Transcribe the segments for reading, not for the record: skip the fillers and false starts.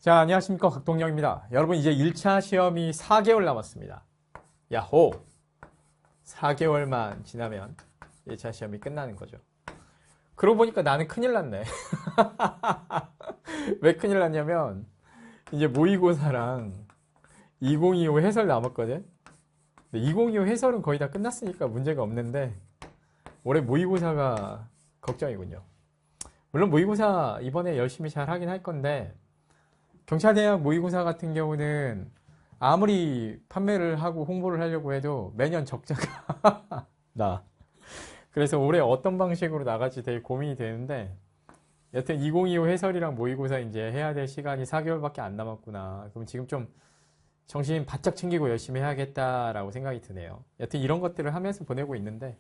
자, 안녕하십니까. 각동영입니다. 여러분, 이제 1차 시험이 4개월 남았습니다. 야호! 4개월만 지나면 1차 시험이 끝나는 거죠. 그러고 보니까 나는 큰일 났네. 왜 큰일 났냐면, 이제 모의고사랑 2025 해설 남았거든? 2025 해설은 거의 다 끝났으니까 문제가 없는데, 올해 모의고사가 걱정이군요. 물론 모의고사 이번에 열심히 잘 하긴 할 건데, 경찰대학 모의고사 같은 경우는 아무리 판매를 하고 홍보를 하려고 해도 매년 적자가 나. 그래서 올해 어떤 방식으로 나갈지 되게 고민이 되는데, 여튼 2025 해설이랑 모의고사 이제 해야 될 시간이 4개월밖에 안 남았구나. 그럼 지금 좀 정신 바짝 챙기고 열심히 해야겠다라고 생각이 드네요. 여튼 이런 것들을 하면서 보내고 있는데,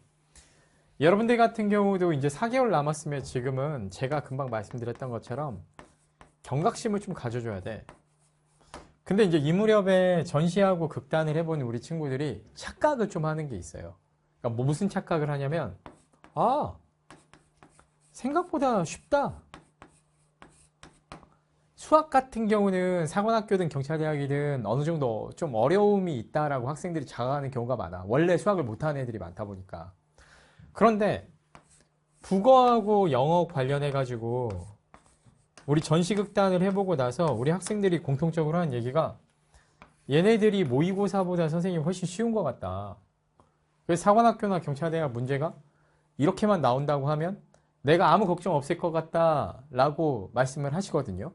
여러분들 같은 경우도 이제 4개월 남았으면 지금은 제가 금방 말씀드렸던 것처럼 경각심을 좀 가져줘야 돼. 근데 이제 이 무렵에 전시하고 극단을 해본 우리 친구들이 착각을 좀 하는 게 있어요. 그러니까 뭐 무슨 착각을 하냐면, 아, 생각보다 쉽다. 수학 같은 경우는 사관학교든 경찰대학이든 어느 정도 좀 어려움이 있다라고 학생들이 자각하는 경우가 많아. 원래 수학을 못하는 애들이 많다 보니까. 그런데 국어하고 영어 관련해가지고 우리 전시극단을 해보고 나서 우리 학생들이 공통적으로 하는 얘기가, 얘네들이 모의고사보다 선생님이 훨씬 쉬운 것 같다. 그래서 사관학교나 경찰대학 문제가 이렇게만 나온다고 하면 내가 아무 걱정 없을 것 같다 라고 말씀을 하시거든요.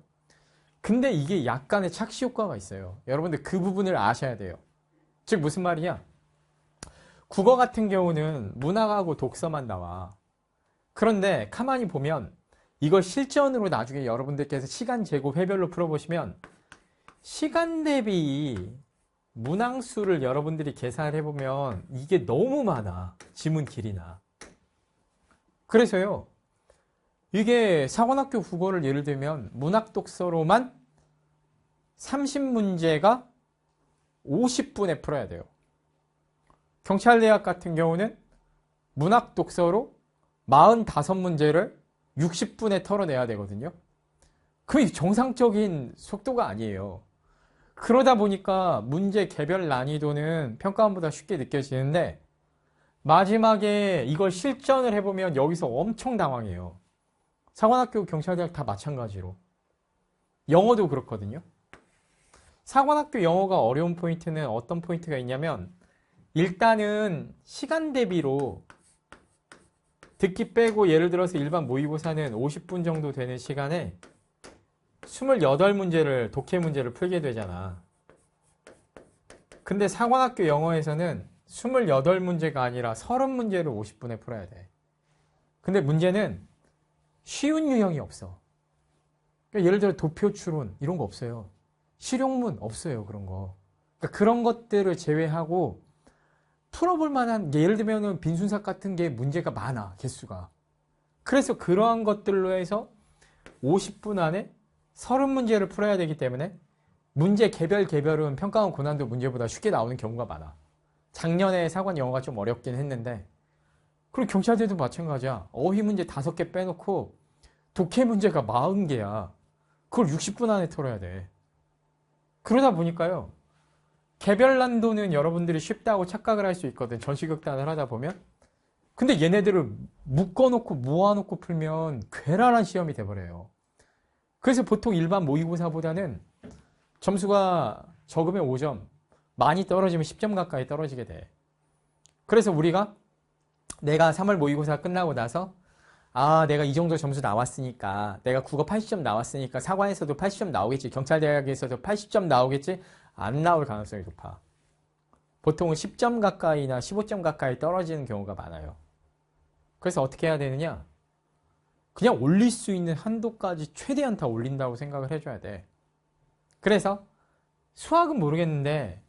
근데 이게 약간의 착시 효과가 있어요. 여러분들 그 부분을 아셔야 돼요. 즉 무슨 말이냐, 국어 같은 경우는 문학하고 독서만 나와. 그런데 가만히 보면 이걸 실전으로 나중에 여러분들께서 시간 제곱 회별로 풀어보시면 시간 대비 문항수를 여러분들이 계산을 해보면 이게 너무 많아. 지문 길이나. 그래서요, 이게 사관학교 국어를 예를 들면 문학 독서로만 30문제가 50분에 풀어야 돼요. 경찰대학 같은 경우는 문학 독서로 45문제를 60분에 털어내야 되거든요. 그게 정상적인 속도가 아니에요. 그러다 보니까 문제 개별 난이도는 평가원보다 쉽게 느껴지는데, 마지막에 이걸 실전을 해보면 여기서 엄청 당황해요. 사관학교, 경찰대학 다 마찬가지로. 영어도 그렇거든요. 사관학교 영어가 어려운 포인트는 어떤 포인트가 있냐면, 일단은 시간 대비로 듣기 빼고 예를 들어서 일반 모의고사는 50분 정도 되는 시간에 28문제를 독해 문제를 풀게 되잖아. 근데 사관학교 영어에서는 28문제가 아니라 30문제를 50분에 풀어야 돼. 근데 문제는 쉬운 유형이 없어. 그러니까 예를 들어 도표 추론 이런 거 없어요. 실용문 없어요. 그런 거. 그러니까 그런 것들을 제외하고 풀어볼 만한, 예를 들면 빈순삭 같은 게 문제가 많아, 개수가. 그래서 그러한 것들로 해서 50분 안에 30문제를 풀어야 되기 때문에 문제 개별은 평가원 고난도 문제보다 쉽게 나오는 경우가 많아. 작년에 사관 영어가 좀 어렵긴 했는데, 그리고 경찰대도 마찬가지야. 어휘 문제 5개 빼놓고 독해 문제가 40개야. 그걸 60분 안에 털어야 돼. 그러다 보니까요, 개별 난도는 여러분들이 쉽다고 착각을 할 수 있거든. 전시극단을 하다 보면. 근데 얘네들을 묶어놓고 모아놓고 풀면 괴랄한 시험이 돼버려요. 그래서 보통 일반 모의고사보다는 점수가 적으면 5점, 많이 떨어지면 10점 가까이 떨어지게 돼. 그래서 우리가 내가 3월 모의고사 끝나고 나서, 아, 내가 이 정도 점수 나왔으니까, 내가 국어 80점 나왔으니까 사관에서도 80점 나오겠지, 경찰대학에서도 80점 나오겠지, 안 나올 가능성이 높아. 보통은 10점 가까이나 15점 가까이 떨어지는 경우가 많아요. 그래서 어떻게 해야 되느냐? 그냥 올릴 수 있는 한도까지 최대한 다 올린다고 생각을 해줘야 돼. 그래서 수학은 모르겠는데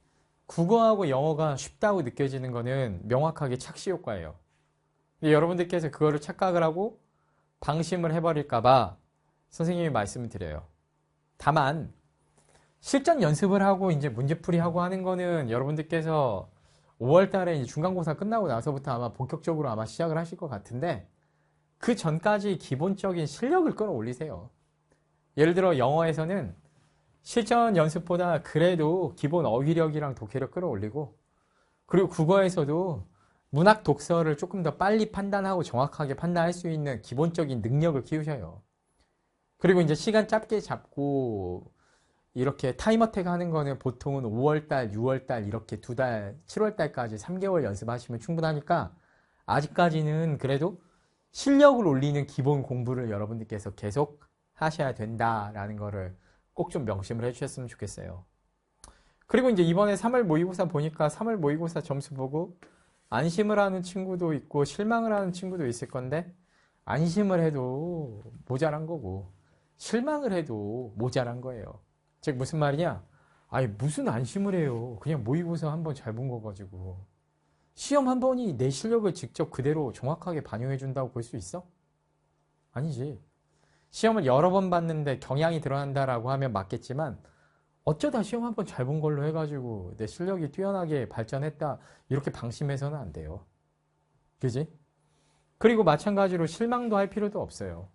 국어하고 영어가 쉽다고 느껴지는 거는 명확하게 착시 효과예요. 근데 여러분들께서 그거를 착각을 하고 방심을 해버릴까봐 선생님이 말씀을 드려요. 다만 실전 연습을 하고 이제 문제풀이 하고 하는 거는 여러분들께서 5월 달에 중간고사 끝나고 나서부터 아마 본격적으로 아마 시작을 하실 것 같은데, 그 전까지 기본적인 실력을 끌어올리세요. 예를 들어 영어에서는 실전 연습보다 그래도 기본 어휘력이랑 독해력 끌어올리고, 그리고 국어에서도 문학 독서를 조금 더 빨리 판단하고 정확하게 판단할 수 있는 기본적인 능력을 키우셔요. 그리고 이제 시간 짧게 잡고 이렇게 타임어택 하는 거는 보통은 5월달, 6월달 이렇게 2달, 7월달까지 3개월 연습하시면 충분하니까 아직까지는 그래도 실력을 올리는 기본 공부를 여러분들께서 계속 하셔야 된다라는 거를 꼭 좀 명심을 해주셨으면 좋겠어요. 그리고 이제 이번에 3월 모의고사 보니까 3월 모의고사 점수 보고 안심을 하는 친구도 있고 실망을 하는 친구도 있을 건데, 안심을 해도 모자란 거고 실망을 해도 모자란 거예요. 즉 무슨 말이냐? 아니 무슨 안심을 해요. 그냥 모의고사 한 번 잘 본 거 가지고 시험 한 번이 내 실력을 직접 그대로 정확하게 반영해 준다고 볼 수 있어? 아니지. 시험을 여러 번 봤는데 경향이 드러난다라고 하면 맞겠지만, 어쩌다 시험 한 번 잘 본 걸로 해가지고 내 실력이 뛰어나게 발전했다 이렇게 방심해서는 안 돼요. 그지? 그리고 마찬가지로 실망도 할 필요도 없어요.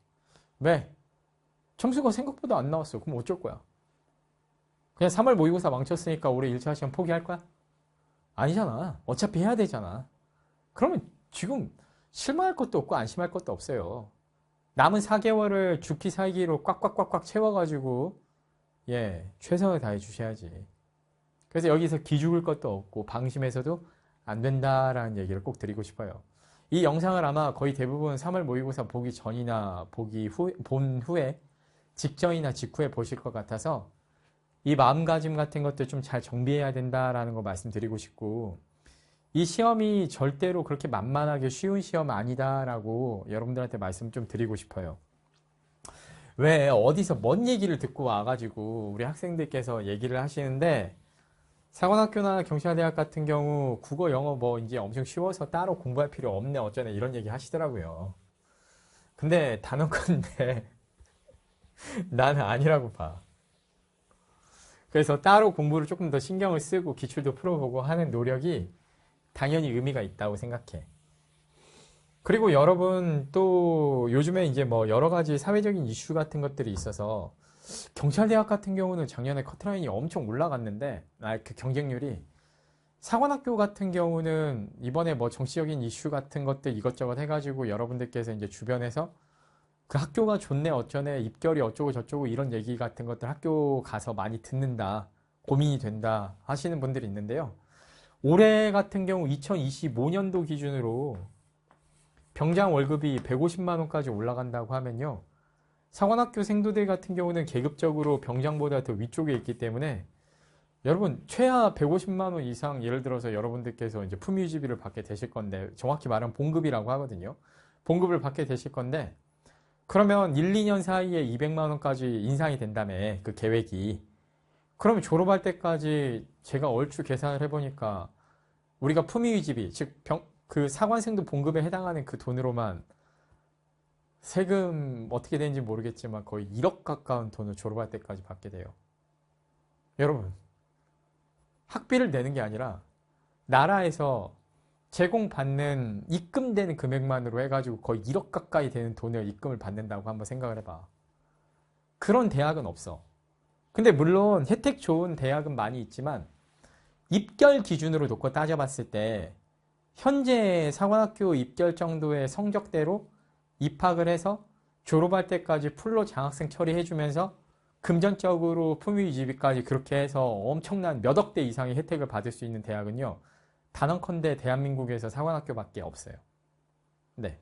왜? 점수가 생각보다 안 나왔어. 그럼 어쩔 거야? 그냥 3월 모의고사 망쳤으니까 올해 1차 시험 포기할 거야? 아니잖아. 어차피 해야 되잖아. 그러면 지금 실망할 것도 없고 안심할 것도 없어요. 남은 4개월을 죽기 살기로 꽉꽉꽉꽉 채워가지고 최선을 다해 주셔야지. 그래서 여기서 기죽을 것도 없고 방심해서도 안 된다라는 얘기를 꼭 드리고 싶어요. 이 영상을 아마 거의 대부분 3월 모의고사 보기 전이나 본 후에 직전이나 직후에 보실 것 같아서 이 마음가짐 같은 것들 좀 잘 정비해야 된다라는 거 말씀드리고 싶고, 이 시험이 절대로 그렇게 만만하게 쉬운 시험 아니다라고 여러분들한테 말씀 좀 드리고 싶어요. 왜 어디서 뭔 얘기를 듣고 와가지고 우리 학생들께서 얘기를 하시는데, 사관학교나 경찰대학 같은 경우 국어 영어 뭐 이제 엄청 쉬워서 따로 공부할 필요 없네 어쩌네 이런 얘기 하시더라고요. 근데 단언컨대 나는 아니라고 봐. 그래서 따로 공부를 조금 더 신경을 쓰고 기출도 풀어보고 하는 노력이 당연히 의미가 있다고 생각해. 그리고 여러분 또 요즘에 이제 뭐 여러 가지 사회적인 이슈 같은 것들이 있어서, 경찰대학 같은 경우는 작년에 커트라인이 엄청 올라갔는데, 그 경쟁률이, 사관학교 같은 경우는 이번에 뭐 정치적인 이슈 같은 것들 이것저것 해가지고 여러분들께서 이제 주변에서 그 학교가 좋네 어쩌네 입결이 어쩌고 저쩌고 이런 얘기 같은 것들 학교 가서 많이 듣는다, 고민이 된다 하시는 분들이 있는데요. 올해 같은 경우 2025년도 기준으로 병장 월급이 150만 원까지 올라간다고 하면요, 사관학교 생도들 같은 경우는 계급적으로 병장보다 더 위쪽에 있기 때문에 여러분 최하 150만 원 이상, 예를 들어서 여러분들께서 이제 품위유지비를 받게 되실 건데, 정확히 말하면 봉급이라고 하거든요. 봉급을 받게 되실 건데, 그러면 1, 2년 사이에 200만 원까지 인상이 된다며 그 계획이. 그러면 졸업할 때까지 제가 얼추 계산을 해보니까 우리가 품위유지비, 즉 그 사관생도 봉급에 해당하는 그 돈으로만 세금 어떻게 되는지 모르겠지만 거의 1억 가까운 돈을 졸업할 때까지 받게 돼요. 여러분, 학비를 내는 게 아니라 나라에서 제공받는 입금되는 금액만으로 해가지고 거의 1억 가까이 되는 돈을 입금을 받는다고 한번 생각을 해봐. 그런 대학은 없어. 근데 물론 혜택 좋은 대학은 많이 있지만 입결 기준으로 놓고 따져봤을 때 현재 사관학교 입결 정도의 성적대로 입학을 해서 졸업할 때까지 풀로 장학생 처리해주면서 금전적으로 품위유지비까지 그렇게 해서 엄청난 몇 억대 이상의 혜택을 받을 수 있는 대학은요, 단언컨대 대한민국에서 사관학교밖에 없어요. 네,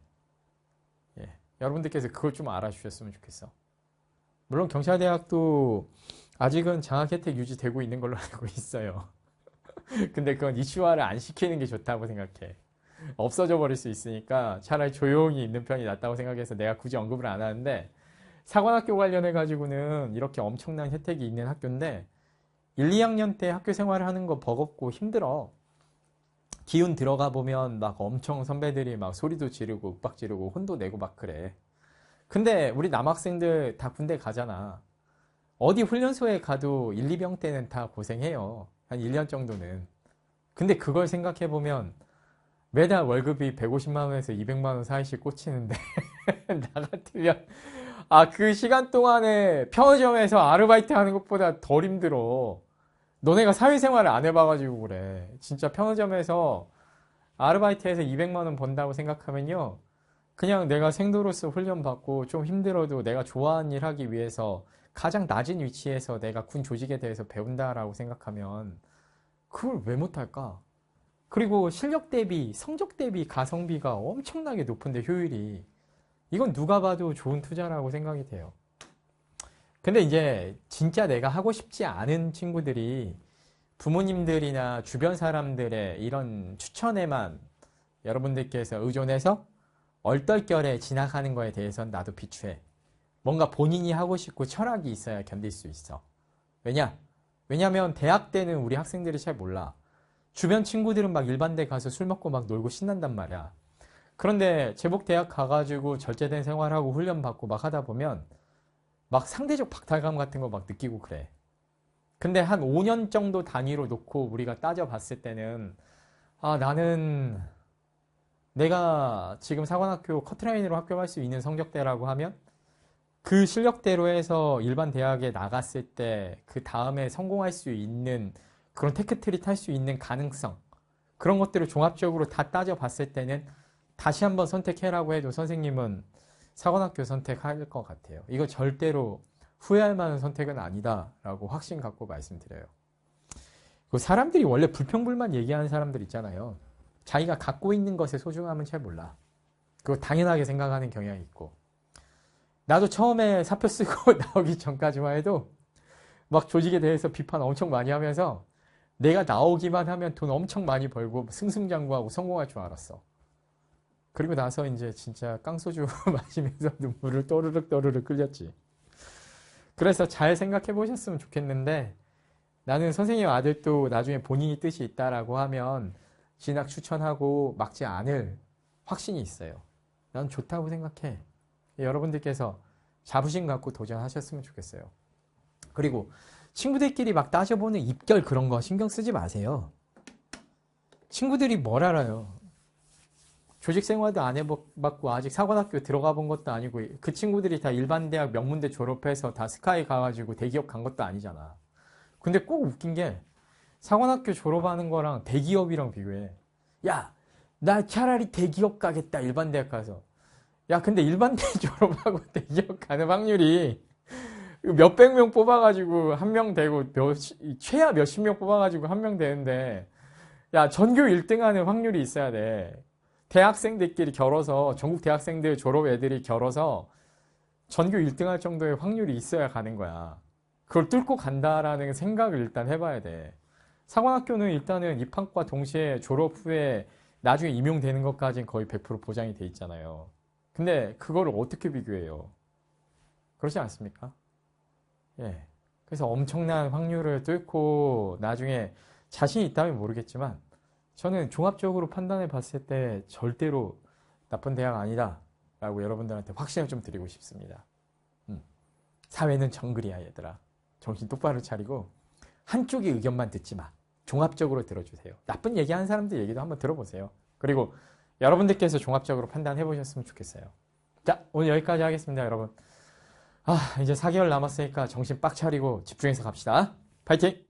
여러분들께서 그걸 좀 알아주셨으면 좋겠어. 물론 경찰대학도 아직은 장학 혜택 유지되고 있는 걸로 알고 있어요. 근데 그건 이슈화를 안 시키는 게 좋다고 생각해. 없어져 버릴 수 있으니까 차라리 조용히 있는 편이 낫다고 생각해서 내가 굳이 언급을 안 하는데, 사관학교 관련해 가지고는 이렇게 엄청난 혜택이 있는 학교인데 1, 2학년 때 학교 생활을 하는 거 버겁고 힘들어. 기운 들어가 보면 막 엄청 선배들이 막 소리도 지르고 윽박 지르고 혼도 내고 막 그래. 근데 우리 남학생들 다 군대 가잖아. 어디 훈련소에 가도 1, 2병 때는 다 고생해요. 한 1년 정도는. 근데 그걸 생각해 보면 매달 월급이 150만 원에서 200만 원 사이씩 꽂히는데 나 같으면 그 시간 동안에 편의점에서 아르바이트 하는 것보다 덜 힘들어. 너네가 사회생활을 안 해봐가지고 그래. 진짜 편의점에서 아르바이트해서 200만 원 번다고 생각하면요. 그냥 내가 생도로서 훈련받고 좀 힘들어도 내가 좋아하는 일 하기 위해서 가장 낮은 위치에서 내가 군 조직에 대해서 배운다라고 생각하면 그걸 왜 못할까? 그리고 실력 대비, 성적 대비 가성비가 엄청나게 높은데 효율이. 이건 누가 봐도 좋은 투자라고 생각이 돼요. 근데 이제 진짜 내가 하고 싶지 않은 친구들이 부모님들이나 주변 사람들의 이런 추천에만 여러분들께서 의존해서 얼떨결에 지나가는 거에 대해서는 나도 비추해. 뭔가 본인이 하고 싶고 철학이 있어야 견딜 수 있어. 왜냐면 대학 때는 우리 학생들이 잘 몰라. 주변 친구들은 막 일반대 가서 술 먹고 막 놀고 신난단 말이야. 그런데 제복 대학 가가지고 절제된 생활하고 훈련받고 막 하다 보면 막 상대적 박탈감 같은 거 막 느끼고 그래. 근데 한 5년 정도 단위로 놓고 우리가 따져봤을 때는 나는 내가 지금 사관학교 커트라인으로 학교 갈 수 있는 성적대라고 하면 그 실력대로 해서 일반 대학에 나갔을 때 그 다음에 성공할 수 있는 그런 테크트리 탈 수 있는 가능성, 그런 것들을 종합적으로 다 따져봤을 때는 다시 한번 선택해라고 해도 선생님은 사관학교 선택할 것 같아요. 이거 절대로 후회할 만한 선택은 아니다라고 확신 갖고 말씀드려요. 사람들이 원래 불평불만 얘기하는 사람들 있잖아요. 자기가 갖고 있는 것의 소중함은 잘 몰라. 그거 당연하게 생각하는 경향이 있고. 나도 처음에 사표 쓰고 나오기 전까지만 해도 막 조직에 대해서 비판 엄청 많이 하면서 내가 나오기만 하면 돈 엄청 많이 벌고 승승장구하고 성공할 줄 알았어. 그리고 나서 이제 진짜 깡소주 마시면서 눈물을 또르륵 끌렸지. 그래서 잘 생각해 보셨으면 좋겠는데, 나는 선생님 아들도 나중에 본인이 뜻이 있다라고 하면 진학 추천하고 막지 않을 확신이 있어요. 난 좋다고 생각해. 여러분들께서 자부심 갖고 도전하셨으면 좋겠어요. 그리고 친구들끼리 막 따져보는 입결 그런 거 신경 쓰지 마세요. 친구들이 뭘 알아요. 조직 생활도 안 해봤고 아직 사관학교 들어가 본 것도 아니고 그 친구들이 다 일반 대학 명문대 졸업해서 다 스카이 가가지고 대기업 간 것도 아니잖아. 근데 꼭 웃긴 게 사관학교 졸업하는 거랑 대기업이랑 비교해. 야, 나 차라리 대기업 가겠다 일반 대학 가서. 야, 근데 일반 대학 졸업하고 대기업 가는 확률이 몇백 명 뽑아가지고 한 명 되고 최하 몇십 명 뽑아가지고 한 명 되는데, 야, 전교 1등 하는 확률이 있어야 돼. 대학생들끼리 결어서 전국 대학생들 졸업 애들이 결어서 전교 1등 할 정도의 확률이 있어야 가는 거야. 그걸 뚫고 간다라는 생각을 일단 해봐야 돼. 사관학교는 일단은 입학과 동시에 졸업 후에 나중에 임용되는 것까지는 거의 100% 보장이 돼 있잖아요. 근데 그거를 어떻게 비교해요? 그렇지 않습니까? 예. 그래서 엄청난 확률을 뚫고 나중에 자신이 있다면 모르겠지만 저는 종합적으로 판단해 봤을 때 절대로 나쁜 대학 아니다 라고 여러분들한테 확신을 좀 드리고 싶습니다. 사회는 정글이야 얘들아. 정신 똑바로 차리고 한쪽의 의견만 듣지 마. 종합적으로 들어주세요. 나쁜 얘기하는 사람들 얘기도 한번 들어보세요. 그리고 여러분들께서 종합적으로 판단해 보셨으면 좋겠어요. 자, 오늘 여기까지 하겠습니다, 여러분. 이제 4개월 남았으니까 정신 빡 차리고 집중해서 갑시다. 파이팅!